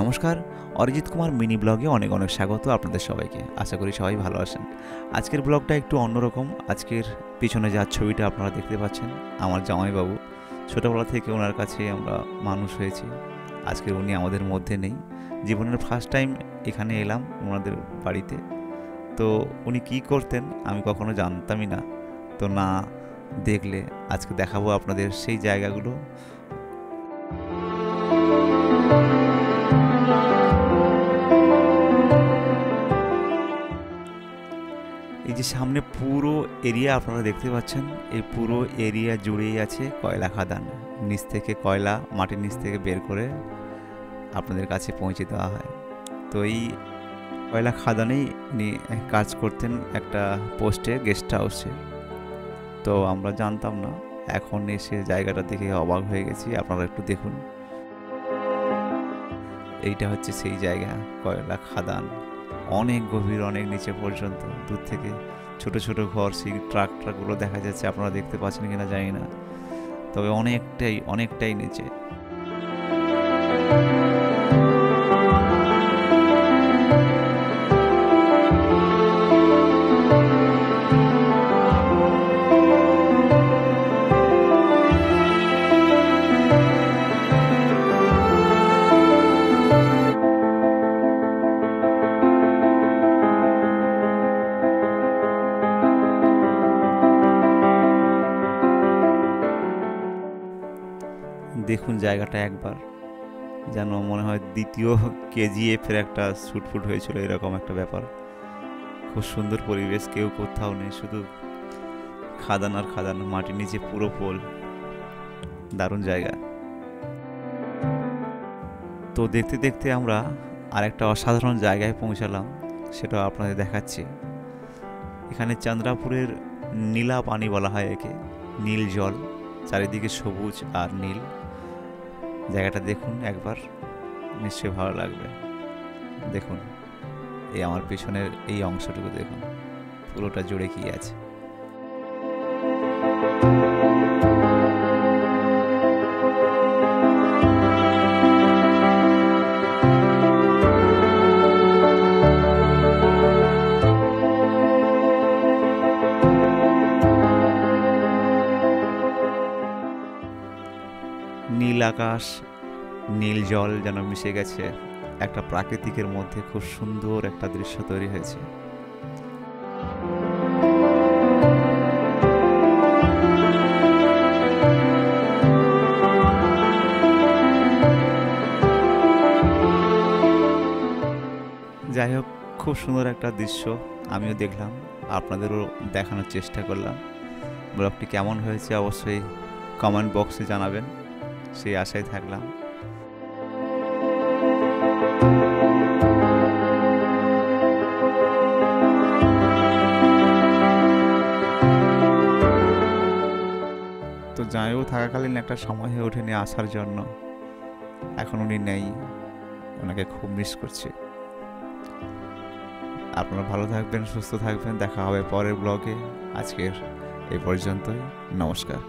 নমস্কার। অরিজিৎ কুমার মিনি ব্লগে অনেক অনেক স্বাগত আপনাদের সবাইকে। আশা করি সবাই ভালো আছেন। আজকের ব্লগটা একটু অন্যরকম। আজকের পিছনে যার ছবিটা আপনারা দেখতে পাচ্ছেন, আমার জামাইবাবু। ছোটোবেলা থেকে ওনার কাছে আমরা মানুষ হয়েছি। আজকে উনি আমাদের মধ্যে নেই। জীবনের ফার্স্ট টাইম এখানে এলাম ওনাদের বাড়িতে। তো উনি কী করতেন আমি কখনো জানতামই না। তো না দেখলে আজকে দেখাবো আপনাদের সেই জায়গাগুলো। এই যে সামনে পুরো এরিয়া আপনারা দেখতে পাচ্ছেন, এই পুরো এরিয়া জুড়েই আছে কয়লা খাদান। নিচ থেকে কয়লা মাটির নিচ থেকে বের করে আপনাদের কাছে পৌঁছে দেওয়া হয়। তো এই কয়লা খাদানেই উনি কাজ করতেন একটা পোস্টে, গেস্ট হাউসে। তো আমরা জানতাম না, এখন এসে জায়গাটা দেখে অবাক হয়ে গেছি। আপনারা একটু দেখুন, এইটা হচ্ছে সেই জায়গা, কয়লা খাদান। অনেক গভীর, অনেক নিচে পর্যন্ত। দূর থেকে ছোট ছোট ঘর, সেই ট্রাকগুলো দেখা যাচ্ছে। আপনারা দেখতে পাচ্ছেন কিনা জানি না, তবে অনেকটাই নিচে। দেখুন জায়গাটা একবার, যেন মনে হয় দ্বিতীয় কেজিএফ এর একটা শুটফুট হয়েছিল, এরকম একটা ব্যাপার। খুব সুন্দর পরিবেশ, কেউ কোথাও নেই, শুধু খাদান আর খাদান, মাটির নিচে পুরো পোল। দারুণ জায়গা। তো দেখতে দেখতে আমরা আরেকটা অসাধারণ জায়গায় পৌঁছালাম, সেটা আপনাদের দেখাচ্ছি। এখানে চন্দ্রাপুরের নীলা পানি বলা হয় একে, নীল জল, চারিদিকে সবুজ আর নীল। জায়গাটা দেখুন একবার, নিশ্চয়ই ভালো লাগবে। দেখুন এই আমার পেছনের এই অংশটুকু দেখুন, পুরোটা জুড়ে কি আছে। নীল আকাশ, নীল জল যেন মিশে গেছে একটা প্রাকৃতিকের মধ্যে। খুব সুন্দর একটা দৃশ্য তৈরি হয়েছে। যাই হোক, খুব সুন্দর একটা দৃশ্য আমিও দেখলাম, আপনাদেরও দেখানোর চেষ্টা করলাম। ব্লগটি কেমন হয়েছে অবশ্যই কমেন্ট বক্সে জানাবেন, সেই আশায় থাকলাম। তো জামাইবাবু থাকাকালীন একটা সময় হয়ে ওঠেনি আসার জন্য। এখন উনি নেই, ওনাকে খুব মিস করছি। আপনারা ভালো থাকবেন, সুস্থ থাকবেন। দেখা হবে পরের ব্লগে। আজকের এই পর্যন্তই। নমস্কার।